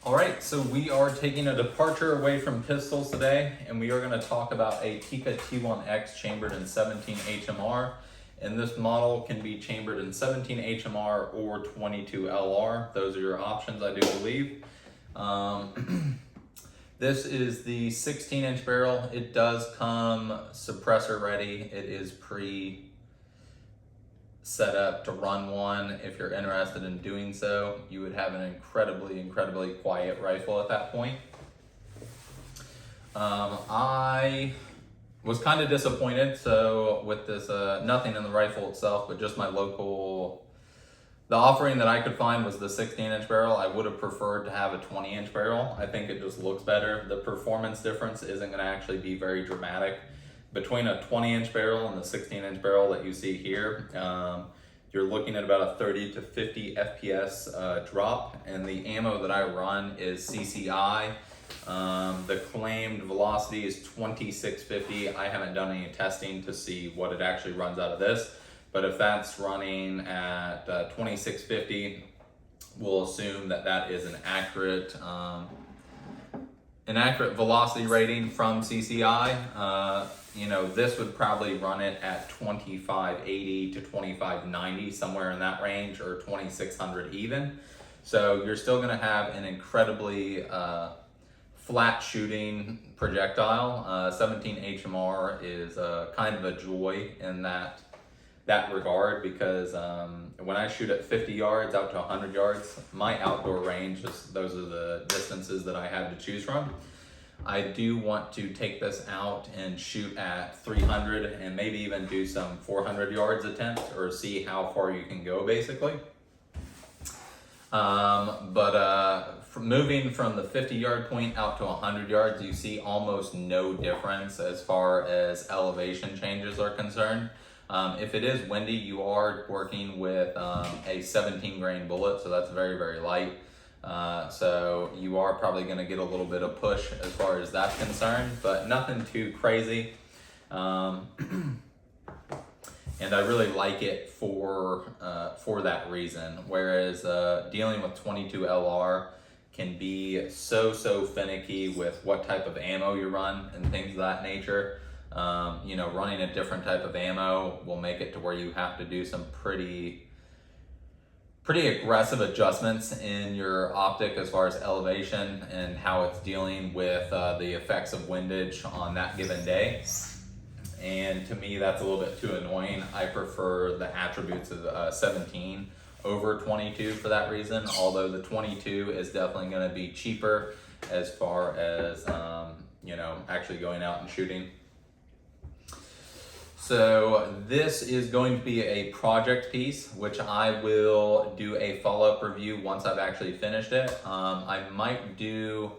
All right, so we are taking a departure away from pistols today, and we are going to talk about a Tikka T1X chambered in 17 HMR. And this model can be chambered in 17 HMR or 22 LR. Those are your options, I do believe. This is the 16-inch barrel. It does come suppressor ready. It is set up to run one. If you're interested in doing so, you would have an incredibly quiet rifle at that point. I was kind of disappointed. So with this, nothing in the rifle itself, but just my local, the offering that I could find was the 16-inch barrel. I would have preferred to have a 20-inch barrel. I think it just looks better. The performance difference isn't going to actually be very dramatic. Between a 20-inch barrel and the 16-inch barrel that you see here, you're looking at about a 30 to 50 FPS drop, and the ammo that I run is CCI. The claimed velocity is 2650. I haven't done any testing to see what it actually runs out of this, but if that's running at 2650, we'll assume that that is an accurate velocity rating from CCI. This would probably run it at 2580 to 2590, somewhere in that range, or 2600 even. So you're still going to have an incredibly flat shooting projectile. 17 HMR is kind of a joy in that regard, because when I shoot at 50 yards out to 100 yards, my outdoor range, those are the distances that I had to choose from. I do want to take this out and shoot at 300 and maybe even do some 400 yards attempts, or see how far you can go basically. Moving from the 50-yard point out to 100 yards, you see almost no difference as far as elevation changes are concerned. If it is windy, you are working with a 17 grain bullet, so that's very light. So you are probably going to get a little bit of push as far as that's concerned, but nothing too crazy. And I really like it for that reason. Whereas dealing with 22 LR can be so finicky with what type of ammo you run and things of that nature. Running a different type of ammo will make it to where you have to do some pretty aggressive adjustments in your optic as far as elevation and how it's dealing with the effects of windage on that given day. And to me, that's a little bit too annoying. I prefer the attributes of 17 over 22 for that reason, although the 22 is definitely going to be cheaper as far as actually going out and shooting. So this is going to be a project piece, which I will do a follow-up review once I've actually finished it. I might do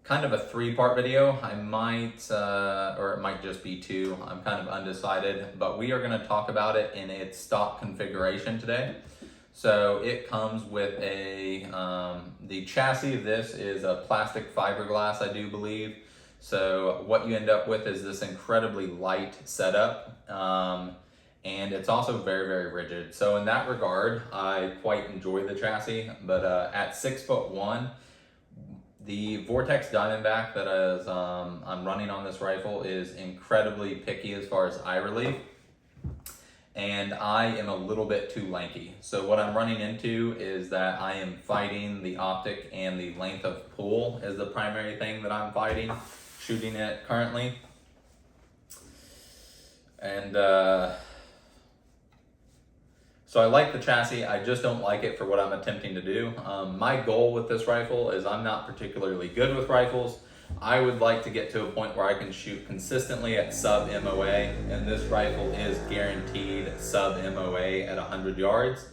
kind of a 3-part video. I might, or it might just be 2. I'm kind of undecided, but we are going to talk about it in its stock configuration today. So it comes with the chassis of this is a plastic fiberglass, I do believe. So what you end up with is this incredibly light setup, and it's also very rigid. So in that regard, I quite enjoy the chassis, but at 6'1", the Vortex Diamondback that I'm running on this rifle is incredibly picky as far as eye relief, and I am a little bit too lanky. So what I'm running into is that I am fighting the optic, and the length of pull is the primary thing that I'm fighting shooting it currently. And so I like the chassis, I just don't like it for what I'm attempting to do. My goal with this rifle is, I'm not particularly good with rifles. I would like to get to a point where I can shoot consistently at sub MOA, and this rifle is guaranteed sub MOA at 100 yards.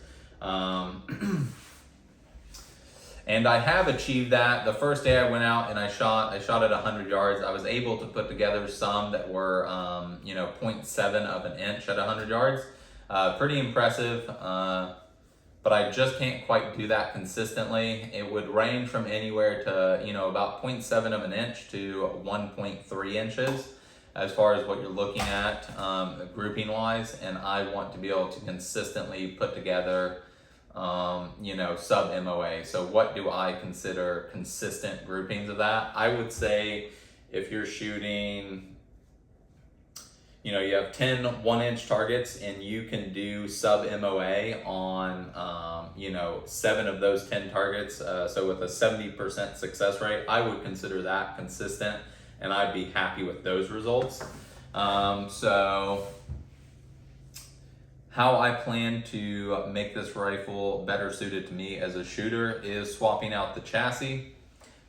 And I have achieved that. The first day I went out and I shot at 100 yards. I was able to put together some that were 0.7 of an inch at 100 yards. Pretty impressive, but I just can't quite do that consistently. It would range from anywhere to about 0.7 of an inch to 1.3 inches as far as what you're looking at grouping wise, and I want to be able to consistently put together you know, sub MOA. So what do I consider consistent groupings of that? I would say if you're shooting, you know, you have 10 1-inch targets and you can do sub MOA on, you know, 7 of those 10 targets. So with a 70% success rate, I would consider that consistent and I'd be happy with those results. So how I plan to make this rifle better suited to me as a shooter is swapping out the chassis.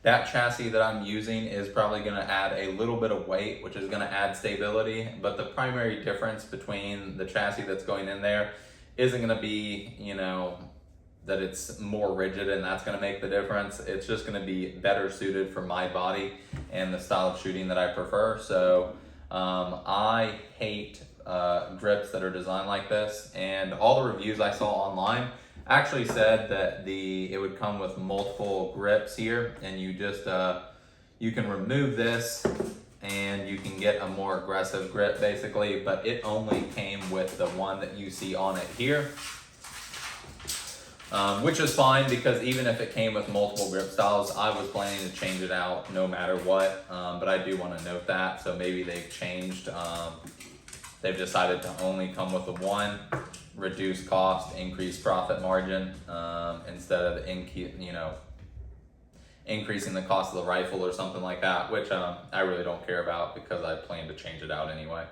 That chassis that I'm using is probably going to add a little bit of weight, which is going to add stability, but the primary difference between the chassis that's going in there isn't going to be, you know, that it's more rigid and that's going to make the difference. It's just going to be better suited for my body and the style of shooting that I prefer. So I hate grips that are designed like this, and all the reviews I saw online actually said that it would come with multiple grips here, and you just you can remove this and you can get a more aggressive grip basically, but it only came with the one that you see on it here, which is fine because even if it came with multiple grip styles, I was planning to change it out no matter what, but I do want to note that. So maybe they've changed, they've decided to only come with the one, reduce cost, increase profit margin, instead of increasing the cost of the rifle or something like that, which I really don't care about because I plan to change it out anyway.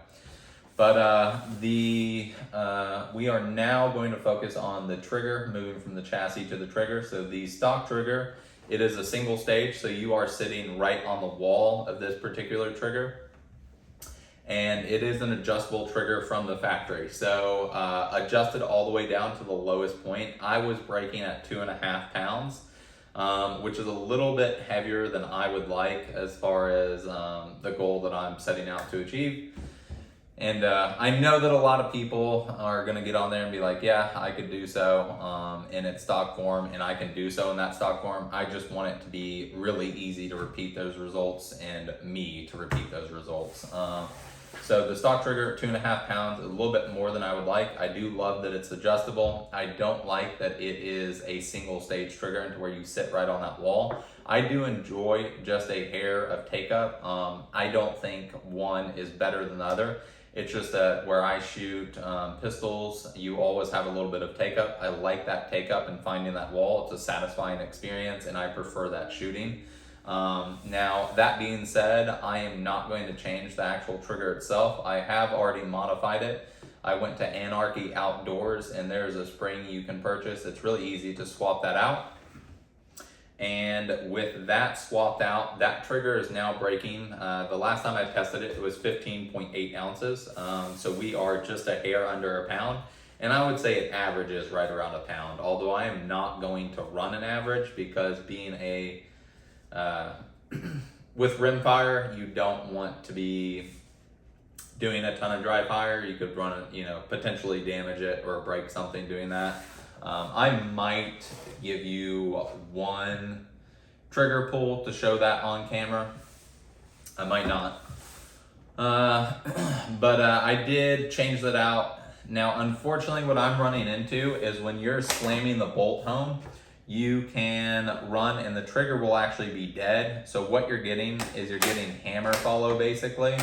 But we are now going to focus on the trigger, moving from the chassis to the trigger. So the stock trigger, it is a single stage, so you are sitting right on the wall of this particular trigger. And it is an adjustable trigger from the factory. So adjusted all the way down to the lowest point. I was braking at 2.5 pounds, which is a little bit heavier than I would like as far as the goal that I'm setting out to achieve. And I know that a lot of people are gonna get on there and be like, yeah, I could do so in its stock form, and I can do so in that stock form. I just want it to be really easy to repeat those results and me to repeat those results. So the stock trigger, 2.5 pounds, a little bit more than I would like. I do love that it's adjustable. I don't like that it is a single stage trigger into where you sit right on that wall. I do enjoy just a hair of take up. I don't think one is better than the other. It's just that where I shoot pistols, you always have a little bit of take up. I like that take up and finding that wall. It's a satisfying experience and I prefer that shooting. Now, that being said, I am not going to change the actual trigger itself. I have already modified it. I went to Anarchy Outdoors and there's a spring you can purchase. It's really easy to swap that out. And with that swapped out, that trigger is now breaking. The last time I tested it, it was 15.8 ounces. So we are just a hair under a pound. And I would say it averages right around a pound, although I am not going to run an average because being a with rimfire, you don't want to be doing a ton of dry fire. You could run it, potentially damage it or break something doing that. I might give you one trigger pull to show that on camera. I might not. But I did change that out. Now, unfortunately, what I'm running into is when you're slamming the bolt home, you can run and the trigger will actually be dead. So what you're getting is you're getting hammer follow basically,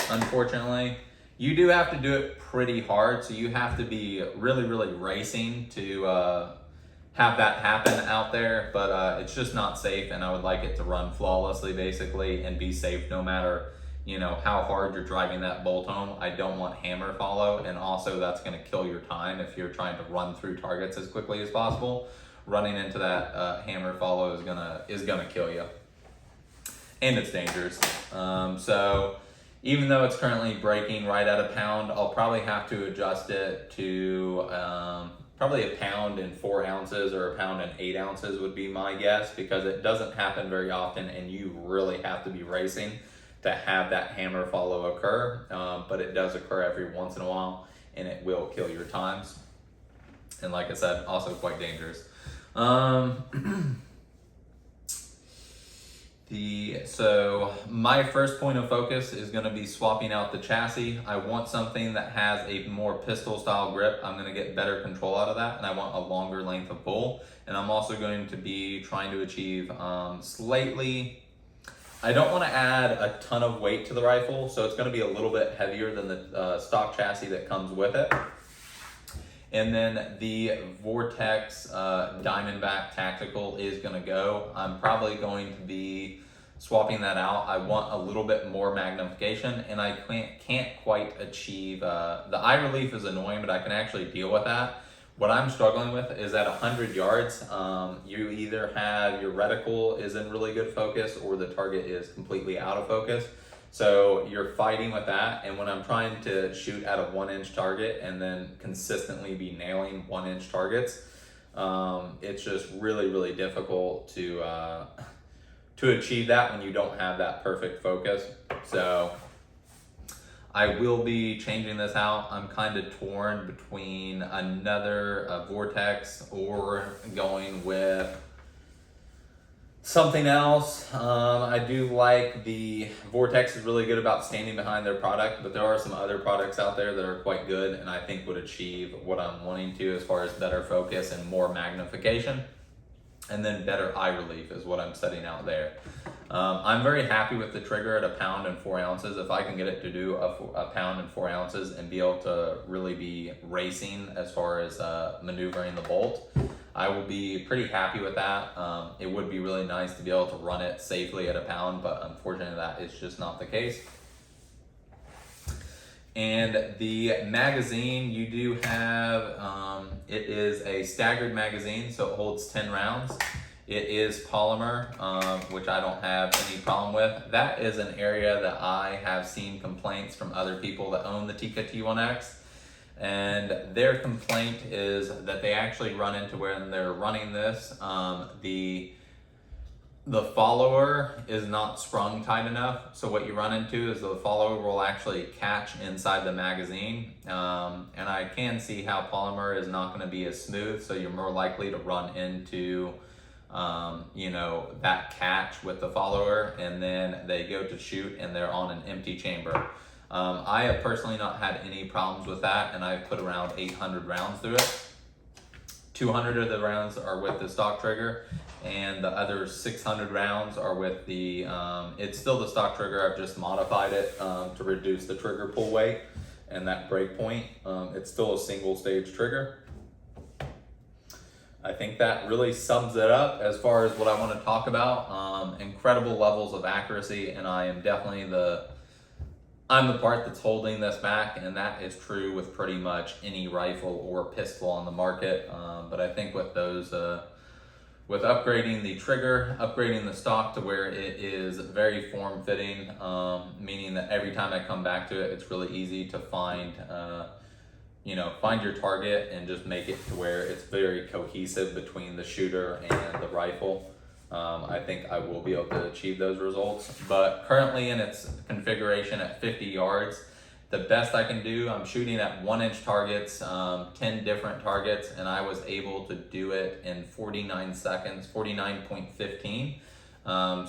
unfortunately. You do have to do it pretty hard, so you have to be really, really racing to have that happen out there, but it's just not safe, and I would like it to run flawlessly basically and be safe no matter how hard you're driving that bolt home. I don't want hammer follow, and also that's going to kill your time if you're trying to run through targets as quickly as possible. Running into that hammer follow is gonna kill you, and it's dangerous. So even though it's currently breaking right at a pound, I'll probably have to adjust it to probably a pound and 4 ounces or a pound and 8 ounces would be my guess, because it doesn't happen very often and you really have to be racing to have that hammer follow occur. But it does occur every once in a while and it will kill your times. And like I said, also quite dangerous. So my first point of focus is going to be swapping out the chassis. I want something that has a more pistol style grip. I'm going to get better control out of that, and I want a longer length of pull. And I'm also going to be trying to achieve slightly, I don't want to add a ton of weight to the rifle, so it's going to be a little bit heavier than the stock chassis that comes with it. And then the Vortex Diamondback Tactical is going to go. I'm probably going to be swapping that out. I want a little bit more magnification, and I can't quite achieve, the eye relief is annoying, but I can actually deal with that. What I'm struggling with is at 100 yards, you either have your reticle is in really good focus or the target is completely out of focus. So you're fighting with that, and when I'm trying to shoot at a 1-inch target and then consistently be nailing 1-inch targets, it's just really, really difficult to achieve that when you don't have that perfect focus. So I will be changing this out. I'm kind of torn between another Vortex or going with something else. I do like the Vortex is really good about standing behind their product, but there are some other products out there that are quite good and I think would achieve what I'm wanting to as far as better focus and more magnification. And then better eye relief is what I'm setting out there. I'm very happy with the trigger at 1 pound and 4 ounces. If I can get it to do a pound and 4 ounces and be able to really be racing as far as maneuvering the bolt, I will be pretty happy with that. It would be really nice to be able to run it safely at 1 pound, but unfortunately that is just not the case. And the magazine you do have, it is a staggered magazine, so it holds 10 rounds. It is polymer, which I don't have any problem with. That is an area that I have seen complaints from other people that own the Tikka t1x. And their complaint is that they actually run into when they're running this, the follower is not sprung tight enough. So what you run into is the follower will actually catch inside the magazine. And I can see how polymer is not going to be as smooth. So you're more likely to run into, that catch with the follower, and then they go to shoot and they're on an empty chamber. I have personally not had any problems with that, and I've put around 800 rounds through it. 200 of the rounds are with the stock trigger, and the other 600 rounds are with the, it's still the stock trigger, I've just modified it to reduce the trigger pull weight and that break point. It's still a single stage trigger. I think that really sums it up as far as what I want to talk about. Incredible levels of accuracy, and I am definitely I'm the part that's holding this back, and that is true with pretty much any rifle or pistol on the market. But I think with those, with upgrading the trigger, upgrading the stock to where it is very form-fitting, meaning that every time I come back to it, it's really easy to find, find your target and just make it to where it's very cohesive between the shooter and the rifle. I think I will be able to achieve those results, but currently in its configuration at 50 yards, the best I can do, I'm shooting at 1-inch targets, 10 different targets, and I was able to do it in 49 seconds, 49.15.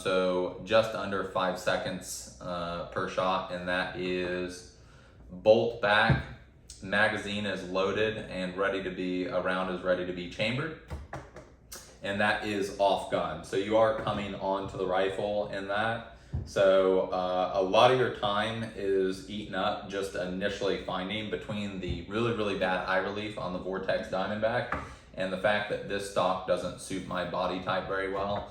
So just under 5 seconds per shot, and that is bolt back, magazine is loaded and ready to be, a round is ready to be chambered. And that is off gun. So you are coming onto the rifle in that. So a lot of your time is eaten up just initially finding between the really, really bad eye relief on the Vortex Diamondback and the fact that this stock doesn't suit my body type very well.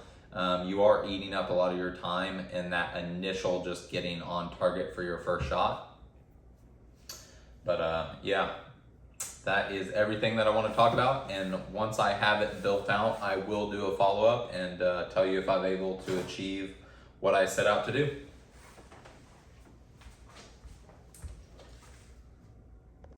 You are eating up a lot of your time in that initial just getting on target for your first shot. But yeah. That is everything that I want to talk about, and once I have it built out, I will do a follow-up and tell you if I'm able to achieve what I set out to do.